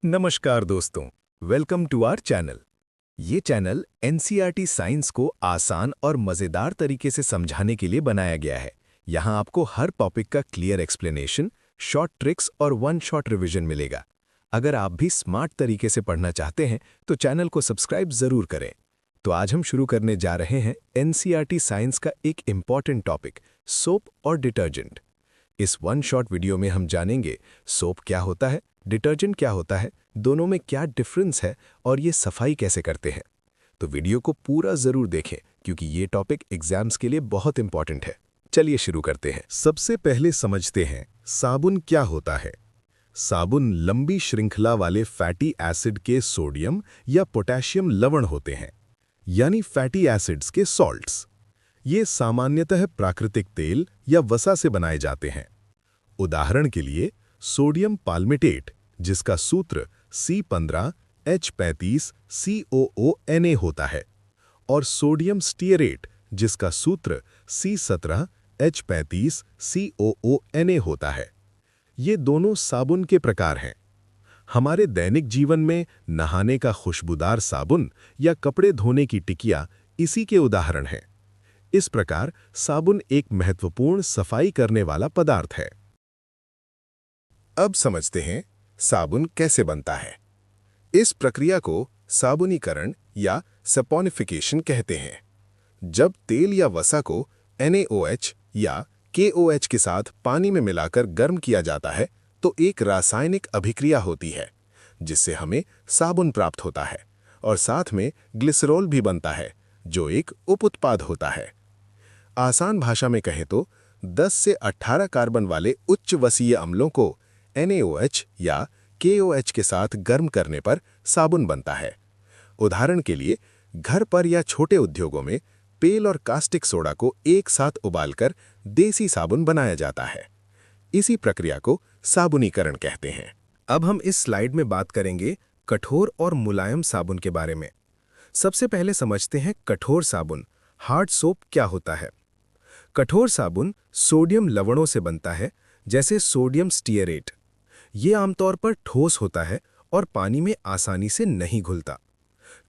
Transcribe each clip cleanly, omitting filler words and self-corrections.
नमस्कार दोस्तों, welcome to our channel. ये चैनल एनसीईआरटी साइंस को आसान और मज़ेदार तरीके से समझाने के लिए बनाया गया है। यहाँ आपको हर टॉपिक का क्लियर एक्सप्लेनेशन, शॉर्ट ट्रिक्स और वन शॉट रिवीजन मिलेगा। अगर आप भी स्मार्ट तरीके से पढ़ना चाहते हैं तो चैनल को सब्सक्राइब ज़रूर करें। तो आज हम शुरू करने जा रहे हैं एनसीईआरटी साइंस का एक इम्पॉर्टेंट टॉपिक, सोप और डिटर्जेंट। इस वन शॉट वीडियो में हम जानेंगे सोप क्या होता है, डिटर्जेंट क्या होता है, दोनों में क्या डिफरेंस है और ये सफाई कैसे करते हैं। तो वीडियो को पूरा जरूर देखें क्योंकि ये टॉपिक एग्जाम्स के लिए बहुत इंपॉर्टेंट है। चलिए शुरू करते हैं। सबसे पहले समझते हैं साबुन क्या होता है। साबुन लंबी श्रृंखला वाले फैटी एसिड के सोडियम या पोटेशियम लवण होते हैं, यानी फैटी एसिड्स के सॉल्ट्स। ये सामान्यतः प्राकृतिक तेल या वसा से बनाए जाते हैं। उदाहरण के लिए सोडियम पाल्मिटेट, जिसका सूत्र C15H35COONA होता है, और सोडियम स्टीयरेट, जिसका सूत्र C17H35COONA होता है। ये दोनों साबुन के प्रकार हैं। हमारे दैनिक जीवन में नहाने का खुशबूदार साबुन या कपड़े धोने की टिकिया इसी के उदाहरण हैं। इस प्रकार साबुन एक महत्वपूर्ण सफाई करने वाला पदार्थ है। अब समझते हैं साबुन कैसे बनता है। इस प्रक्रिया को साबुनीकरण या सपोनिफिकेशन कहते हैं। जब तेल या वसा को NaOH या KOH के साथ पानी में मिलाकर गर्म किया जाता है तो एक रासायनिक अभिक्रिया होती है, जिससे हमें साबुन प्राप्त होता है और साथ में ग्लिसरॉल भी बनता है, जो एक उपउत्पाद होता है। आसान भाषा में कहें तो 10 से 18 कार्बन वाले उच्च वसीय अम्लों को NaOH या KOH के साथ गर्म करने पर साबुन बनता है। उदाहरण के लिए घर पर या छोटे उद्योगों में पेल और कास्टिक सोडा को एक साथ उबालकर देसी साबुन बनाया जाता है। इसी प्रक्रिया को साबुनीकरण कहते हैं। अब हम इस स्लाइड में बात करेंगे कठोर और मुलायम साबुन के बारे में। सबसे पहले समझते हैं कठोर साबुन, हार्ड सोप क्या होता है। कठोर साबुन सोडियम लवणों से बनता है, जैसे सोडियम स्टीयरेट। ये आमतौर पर ठोस होता है और पानी में आसानी से नहीं घुलता।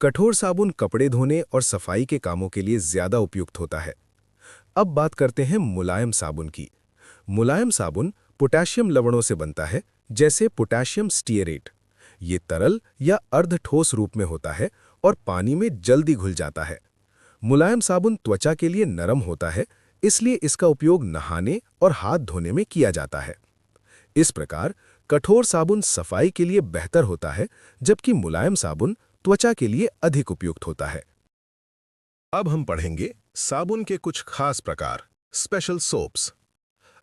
कठोर साबुन कपड़े धोने और सफाई के कामों के लिए ज्यादा उपयुक्त होता है। अब बात करते हैं मुलायम साबुन की। मुलायम साबुन पोटेशियम लवणों से बनता है, जैसे पोटेशियम स्टीयरेट। ये तरल या अर्ध ठोस रूप में होता है और पानी में जल्दी घुल जाता है। मुलायम साबुन त्वचा के लिए नरम होता है, इसलिए इसका उपयोग नहाने और हाथ धोने में किया जाता है। इस प्रकार कठोर साबुन सफाई के लिए बेहतर होता है, जबकि मुलायम साबुन त्वचा के लिए अधिक उपयुक्त होता है। अब हम पढ़ेंगे साबुन के कुछ खास प्रकार, स्पेशल सोप्स।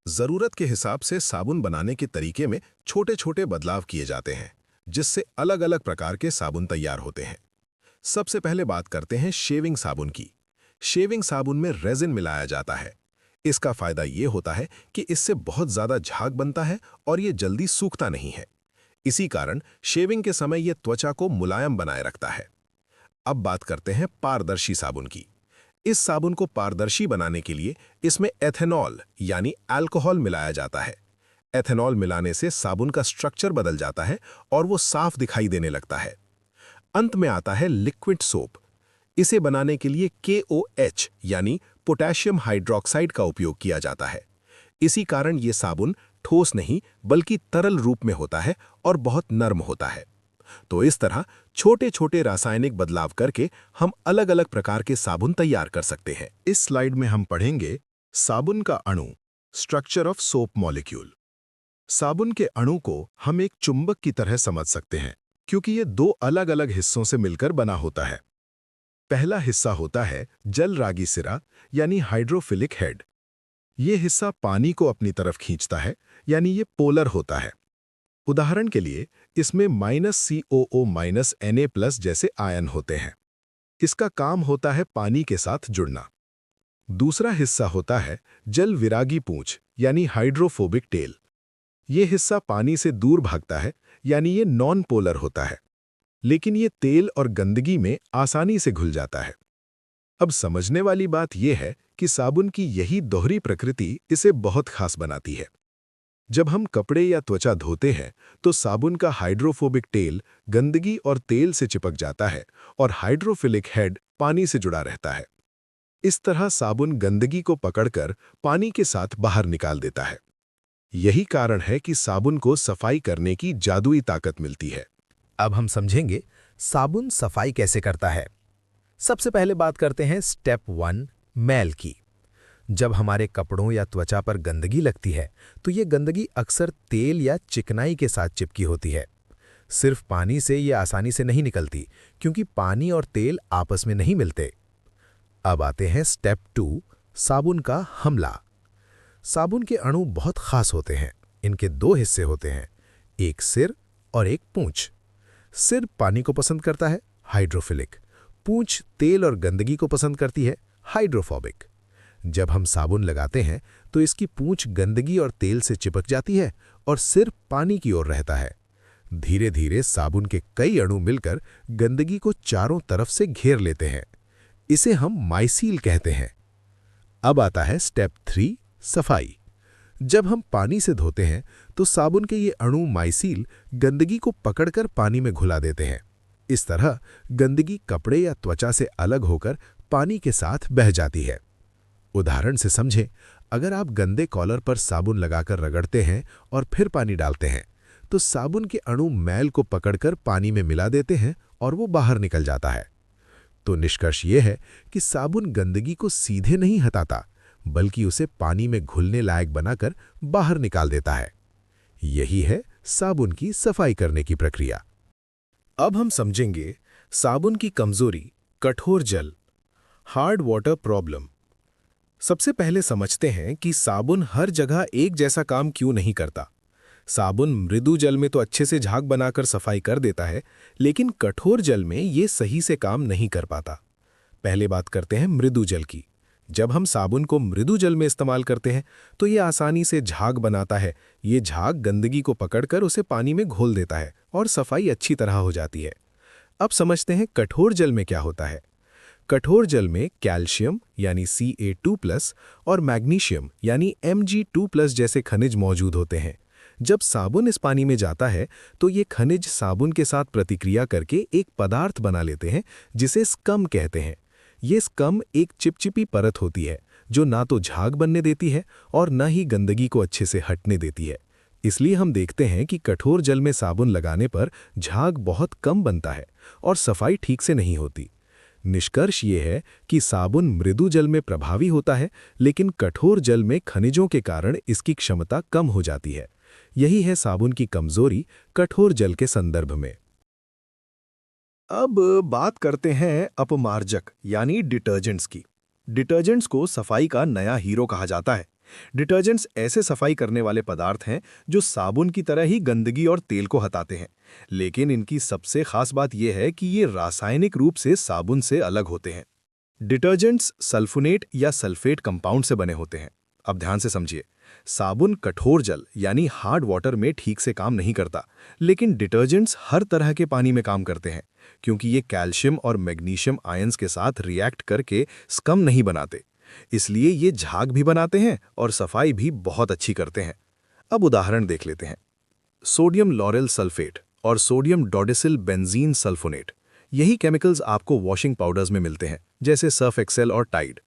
जरूरत के हिसाब से साबुन बनाने के तरीके में छोटे-छोटे बदलाव किए जाते हैं, जिससे अलग-अलग प्रकार के साबुन तैयार होते हैं। सबसे पहले बात करते हैं शेविंग साबुन की। शेविंग साबुन में रेजिन मिलाया जाता है। इसका फायदा ये होता है कि इससे बहुत ज़्यादा झाग बनता है और ये जल्दी सूखता नहीं है। इसी कारण शेविंग के समय ये त्वचा को मुलायम बनाए रखता है। अब बात करते हैं पारदर्शी साबुन की। इस साबुन को पारदर्शी बनाने के लिए इसमें एथेनॉल यानी अल्कोहल मिलाया जाता है। एथेनॉल मिलाने से साबुन का स्ट्रक्चर बदल जाता है और वो साफ दिखाई देने लगता है। अंत में आता है लिक्विड सोप। इसे बनाने के लिए KOH यानी पोटेशियम हाइड्रोक्साइड का उपयोग किया जाता है। इसी कारण ये साबुन ठोस नहीं बल्कि तरल रूप में होता है और बहुत नर्म होता है। तो इस तरह छोटे-छोटे रासायनिक बदलाव करके हम अलग-अलग प्रकार के साबुन तैयार कर सकते हैं। इस स्लाइड में हम पढ़ेंगे साबुन का अणु, स्ट्रक्चर ऑफ सोप मॉलिक्यूल। साबुन के अणु को हम एक चुंबक की तरह समझ सकते हैं, क्योंकि ये दो अलग-अलग हिस्सों से मिलकर बना होता है। पहला हिस्सा होता है जलरागी सिरा यानी हाइड्रोफिलिक हेड। ये हिस्सा पानी को अपनी तरफ खींचता है, यानी ये पोलर होता है। उदाहरण के लिए इसमें -COO-Na+ जैसे आयन होते हैं। इसका काम होता है पानी के साथ जुड़ना। दूसरा हिस्सा होता है जल विरागी पूंछ यानी हाइड्रोफोबिक टेल। ये हिस्सा पानी से दूर भागता है, यानी ये नॉन पोलर होता है, लेकिन ये तेल और गंदगी में आसानी से घुल जाता है। अब समझने वाली बात यह है कि साबुन की यही दोहरी प्रकृति इसे बहुत खास बनाती है। जब हम कपड़े या त्वचा धोते हैं तो साबुन का हाइड्रोफोबिक टेल गंदगी और तेल से चिपक जाता है और हाइड्रोफिलिक हेड पानी से जुड़ा रहता है। इस तरह साबुन गंदगी को पकड़कर पानी के साथ बाहर निकाल देता है। यही कारण है कि साबुन को सफाई करने की जादुई ताकत मिलती है। अब हम समझेंगे साबुन सफाई कैसे करता है। सबसे पहले बात करते हैं स्टेप 1 मैल की। जब हमारे कपड़ों या त्वचा पर गंदगी लगती है तो ये गंदगी अक्सर तेल या चिकनाई के साथ चिपकी होती है। सिर्फ पानी से ये आसानी से नहीं निकलती, क्योंकि पानी और तेल आपस में नहीं मिलते। अब आते हैं स्टेप 2 साबुन का हमला। साबुन के अणु बहुत खास होते हैं। इनके 2 हिस्से होते हैं, एक सिर और एक पूंछ। सिर पानी को पसंद करता है, हाइड्रोफिलिक। पूंछ तेल और गंदगी को पसंद करती है, हाइड्रोफोबिक। जब हम साबुन लगाते हैं तो इसकी पूंछ गंदगी और तेल से चिपक जाती है और सिर पानी की ओर रहता है। धीरे धीरे साबुन के कई अणु मिलकर गंदगी को चारों तरफ से घेर लेते हैं। इसे हम माइसील कहते हैं। अब आता है स्टेप 3 सफाई। जब हम पानी से धोते हैं तो साबुन के ये अणु माइसील गंदगी को पकड़कर पानी में घुला देते हैं। इस तरह गंदगी कपड़े या त्वचा से अलग होकर पानी के साथ बह जाती है। उदाहरण से समझें, अगर आप गंदे कॉलर पर साबुन लगाकर रगड़ते हैं और फिर पानी डालते हैं तो साबुन के अणु मैल को पकड़कर पानी में मिला देते हैं और वो बाहर निकल जाता है। तो निष्कर्ष ये है कि साबुन गंदगी को सीधे नहीं हटाता, बल्कि उसे पानी में घुलने लायक बनाकर बाहर निकाल देता है। यही है साबुन की सफाई करने की प्रक्रिया। अब हम समझेंगे साबुन की कमजोरी, कठोर जल, हार्ड वाटर प्रॉब्लम। सबसे पहले समझते हैं कि साबुन हर जगह एक जैसा काम क्यों नहीं करता। साबुन मृदु जल में तो अच्छे से झाग बनाकर सफाई कर देता है, लेकिन कठोर जल में ये सही से काम नहीं कर पाता। पहले बात करते हैं मृदु जल की। जब हम साबुन को मृदु जल में इस्तेमाल करते हैं तो ये आसानी से झाग बनाता है। ये झाग गंदगी को पकड़कर उसे पानी में घोल देता है और सफाई अच्छी तरह हो जाती है। अब समझते हैं कठोर जल में क्या होता है। कठोर जल में कैल्शियम यानी Ca2+ और मैग्नीशियम यानी Mg2+ जैसे खनिज मौजूद होते हैं। जब साबुन इस पानी में जाता है तो ये खनिज साबुन के साथ प्रतिक्रिया करके एक पदार्थ बना लेते हैं जिसे स्कम कहते हैं। ये स्कम एक चिपचिपी परत होती है जो ना तो झाग बनने देती है और न ही गंदगी को अच्छे से हटने देती है। इसलिए हम देखते हैं कि कठोर जल में साबुन लगाने पर झाग बहुत कम बनता है और सफाई ठीक से नहीं होती। निष्कर्ष ये है कि साबुन मृदु जल में प्रभावी होता है, लेकिन कठोर जल में खनिजों के कारण इसकी क्षमता कम हो जाती है। यही है साबुन की कमजोरी कठोर जल के संदर्भ में। अब बात करते हैं अपमार्जक यानी डिटर्जेंट्स की। डिटर्जेंट्स को सफाई का नया हीरो कहा जाता है। डिटर्जेंट्स ऐसे सफाई करने वाले पदार्थ हैं जो साबुन की तरह ही गंदगी और तेल को हटाते हैं, लेकिन इनकी सबसे खास बात यह है कि ये रासायनिक रूप से साबुन से अलग होते हैं। डिटर्जेंट्स सल्फोनेट या सल्फेट कंपाउंड से बने होते हैं। अब ध्यान से समझिए, साबुन कठोर जल यानी हार्ड वाटर में ठीक से काम नहीं करता, लेकिन डिटर्जेंट्स हर तरह के पानी में काम करते हैं, क्योंकि ये कैल्शियम और मैग्नीशियम आयंस के साथ रिएक्ट करके स्कम नहीं बनाते। इसलिए ये झाग भी बनाते हैं और सफाई भी बहुत अच्छी करते हैं। अब उदाहरण देख लेते हैं। सोडियम लॉरेल सल्फेट और सोडियम डोडेसिल बेंजीन सल्फोनेट, यही केमिकल्स आपको वॉशिंग पाउडर्स में मिलते हैं, जैसे सर्फ एक्सेल और टाइड।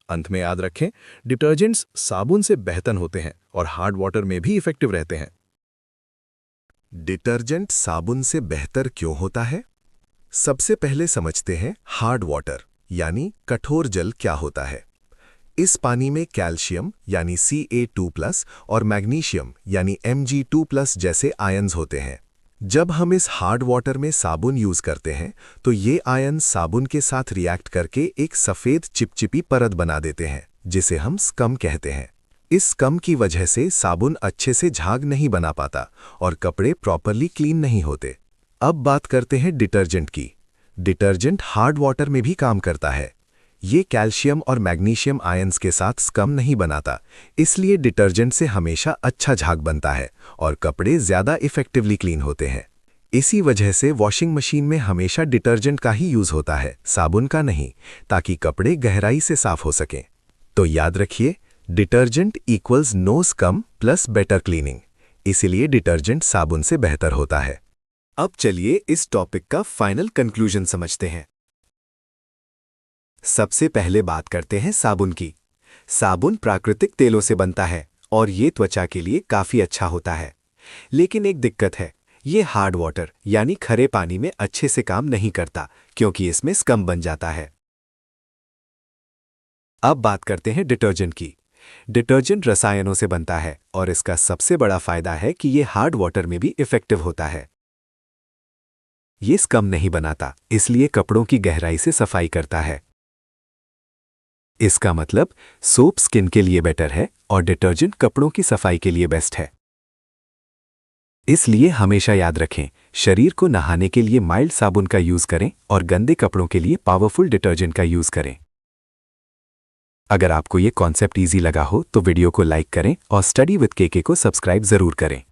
अंत में याद रखें, डिटर्जेंट्स साबुन से बेहतर होते हैं और हार्ड वाटर में भी इफेक्टिव रहते हैं। डिटर्जेंट साबुन से बेहतर क्यों होता है? सबसे पहले समझते हैं हार्ड वाटर यानी कठोर जल क्या होता है। इस पानी में कैल्शियम यानी Ca2+ और मैग्नीशियम यानी Mg2+ जैसे आयन्स होते हैं। जब हम इस हार्ड वाटर में साबुन यूज करते हैं तो ये आयन साबुन के साथ रिएक्ट करके एक सफेद चिपचिपी परत बना देते हैं, जिसे हम स्कम कहते हैं। इस स्कम की वजह से साबुन अच्छे से झाग नहीं बना पाता और कपड़े प्रॉपरली क्लीन नहीं होते। अब बात करते हैं डिटर्जेंट की। डिटर्जेंट हार्ड वाटर में भी काम करता है। ये कैल्शियम और मैग्नीशियम आयंस के साथ स्कम नहीं बनाता, इसलिए डिटर्जेंट से हमेशा अच्छा झाग बनता है और कपड़े ज़्यादा इफेक्टिवली क्लीन होते हैं। इसी वजह से वॉशिंग मशीन में हमेशा डिटर्जेंट का ही यूज़ होता है, साबुन का नहीं, ताकि कपड़े गहराई से साफ हो सकें। तो याद रखिए, detergent equals no scum plus better cleaning. इसीलिए डिटर्जेंट साबुन से बेहतर होता है। अब चलिए इस टॉपिक का फाइनल कंक्लूजन समझते हैं। सबसे पहले बात करते हैं साबुन की। साबुन प्राकृतिक तेलों से बनता है और ये त्वचा के लिए काफी अच्छा होता है। लेकिन एक दिक्कत है, ये हार्ड वाटर यानी खरे पानी में अच्छे से काम नहीं करता क्योंकि इसमें स्कम बन जाता है। अब बात करते हैं डिटर्जेंट की। डिटर्जेंट रसायनों से बनता है और इसका सबसे बड़ा फायदा है कि ये हार्ड वाटर में भी इफेक्टिव होता है। ये स्कम नहीं बनाता, इसलिए कपड़ों की गहराई से सफाई करता है। इसका मतलब सोप स्किन के लिए बेटर है और डिटर्जेंट कपड़ों की सफाई के लिए बेस्ट है। इसलिए हमेशा याद रखें, शरीर को नहाने के लिए माइल्ड साबुन का यूज करें और गंदे कपड़ों के लिए पावरफुल डिटर्जेंट का यूज करें। अगर आपको ये कॉन्सेप्ट इजी लगा हो तो वीडियो को लाइक करें और स्टडी विद केके को सब्सक्राइब जरूर करें।